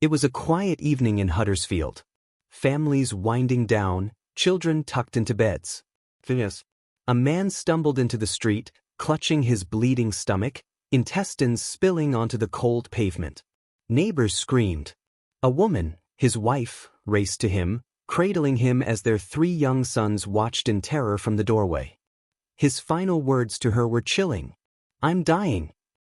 It was a quiet evening in Huddersfield. Families winding down, children tucked into beds. Yes. A man stumbled into the street, clutching his bleeding stomach, intestines spilling onto the cold pavement. Neighbors screamed. A woman, his wife, raced to him, cradling him as their 3 young sons watched in terror from the doorway. His final words to her were chilling. "I'm dying."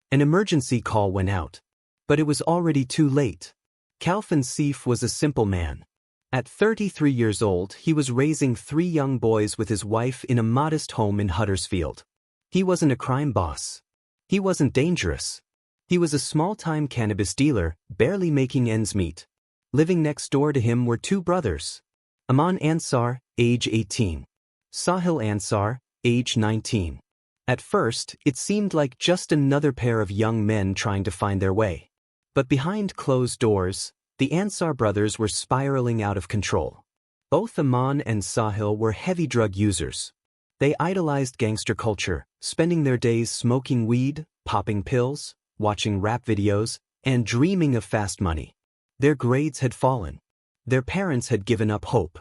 An emergency call went out. But it was already too late. Khalfan Seif was a simple man. At 33 years old, he was raising 3 young boys with his wife in a modest home in Huddersfield. He wasn't a crime boss. He wasn't dangerous. He was a small-time cannabis dealer, barely making ends meet. Living next door to him were 2 brothers. Amaan and Sahil, age 18. Sahil Ansar, age 19. At first, it seemed like just another pair of young men trying to find their way. But behind closed doors, the Ansar brothers were spiraling out of control. Both Amaan and Sahil were heavy drug users. They idolized gangster culture, spending their days smoking weed, popping pills, watching rap videos, and dreaming of fast money. Their grades had fallen. Their parents had given up hope.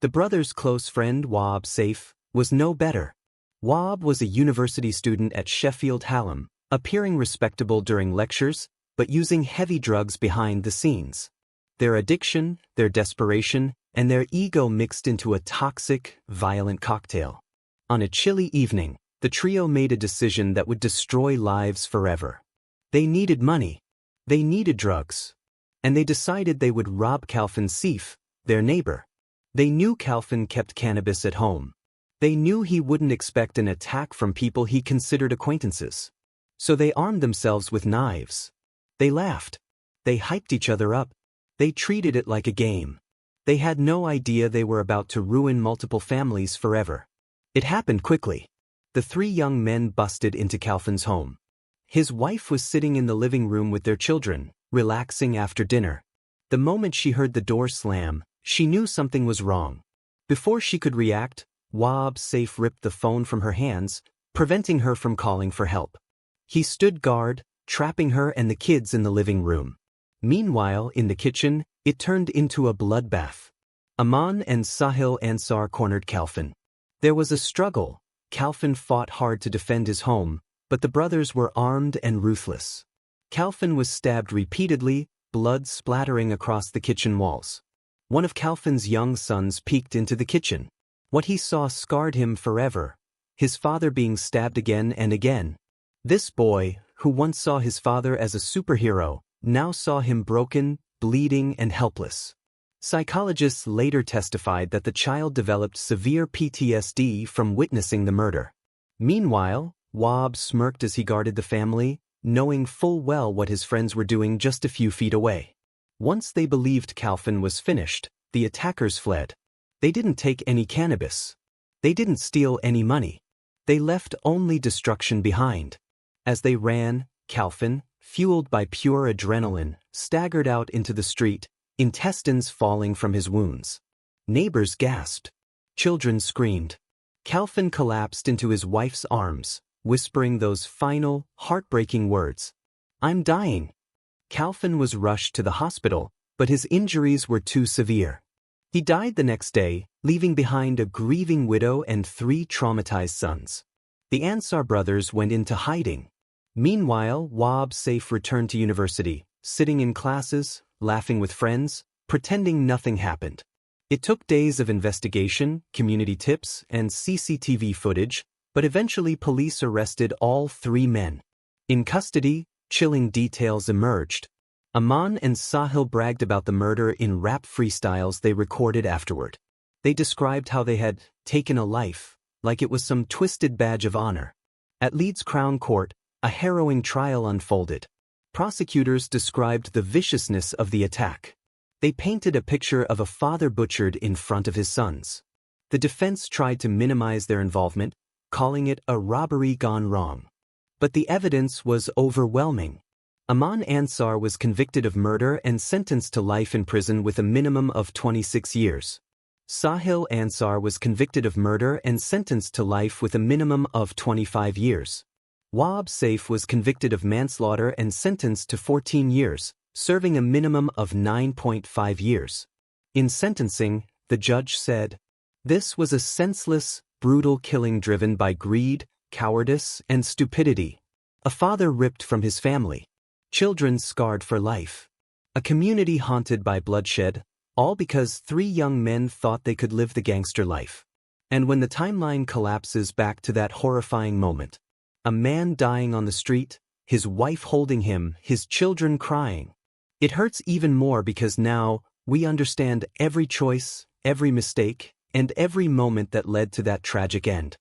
The brothers' close friend, Wahaab Saif, was no better. Wahaab was a university student at Sheffield Hallam, appearing respectable during lectures, but using heavy drugs behind the scenes. Their addiction, their desperation, and their ego mixed into a toxic, violent cocktail. On a chilly evening, the trio made a decision that would destroy lives forever. They needed money. They needed drugs. And they decided they would rob Khalfan Seif, their neighbor. They knew Khalfan kept cannabis at home. They knew he wouldn't expect an attack from people he considered acquaintances. So they armed themselves with knives. They laughed. They hyped each other up. They treated it like a game. They had no idea they were about to ruin multiple families forever. It happened quickly. The 3 young men busted into Khalfan's home. His wife was sitting in the living room with their children, relaxing after dinner. The moment she heard the door slam, she knew something was wrong. Before she could react, Wahaab Saif ripped the phone from her hands, preventing her from calling for help. He stood guard, trapping her and the kids in the living room. Meanwhile, in the kitchen, it turned into a bloodbath. Amaan and Sahil Ansar cornered Khalfan. There was a struggle. Khalfan fought hard to defend his home, but the brothers were armed and ruthless. Khalfan was stabbed repeatedly, blood splattering across the kitchen walls. One of Khalfan's young sons peeked into the kitchen. What he saw scarred him forever, his father being stabbed again and again. This boy, who once saw his father as a superhero, now saw him broken, bleeding, and helpless. Psychologists later testified that the child developed severe PTSD from witnessing the murder. Meanwhile, Wahaab smirked as he guarded the family, knowing full well what his friends were doing just a few feet away. Once they believed Khalfan was finished, the attackers fled. They didn't take any cannabis. They didn't steal any money. They left only destruction behind. As they ran, Khalfan, fueled by pure adrenaline, staggered out into the street, intestines falling from his wounds. Neighbors gasped. Children screamed. Khalfan collapsed into his wife's arms, whispering those final, heartbreaking words. "I'm dying." Khalfan was rushed to the hospital, but his injuries were too severe. He died the next day, leaving behind a grieving widow and 3 traumatized sons. The Ansar brothers went into hiding. Meanwhile, Wahaab Saif returned to university, sitting in classes, laughing with friends, pretending nothing happened. It took days of investigation, community tips, and CCTV footage, but eventually police arrested all 3 men. In custody, chilling details emerged. Amaan and Sahil bragged about the murder in rap freestyles they recorded afterward. They described how they had taken a life, like it was some twisted badge of honor. At Leeds Crown Court, a harrowing trial unfolded. Prosecutors described the viciousness of the attack. They painted a picture of a father butchered in front of his sons. The defense tried to minimize their involvement, calling it a robbery gone wrong. But the evidence was overwhelming. Amaan Ansar was convicted of murder and sentenced to life in prison with a minimum of 26 years. Sahil Ansar was convicted of murder and sentenced to life with a minimum of 25 years. Wahaab Saif was convicted of manslaughter and sentenced to 14 years, serving a minimum of 9.5 years. In sentencing, the judge said, "This was a senseless, brutal killing driven by greed, cowardice, and stupidity. A father ripped from his family. Children scarred for life. A community haunted by bloodshed, all because 3 young men thought they could live the gangster life." And when the timeline collapses back to that horrifying moment, a man dying on the street, his wife holding him, his children crying. It hurts even more because now we understand every choice, every mistake, and every moment that led to that tragic end.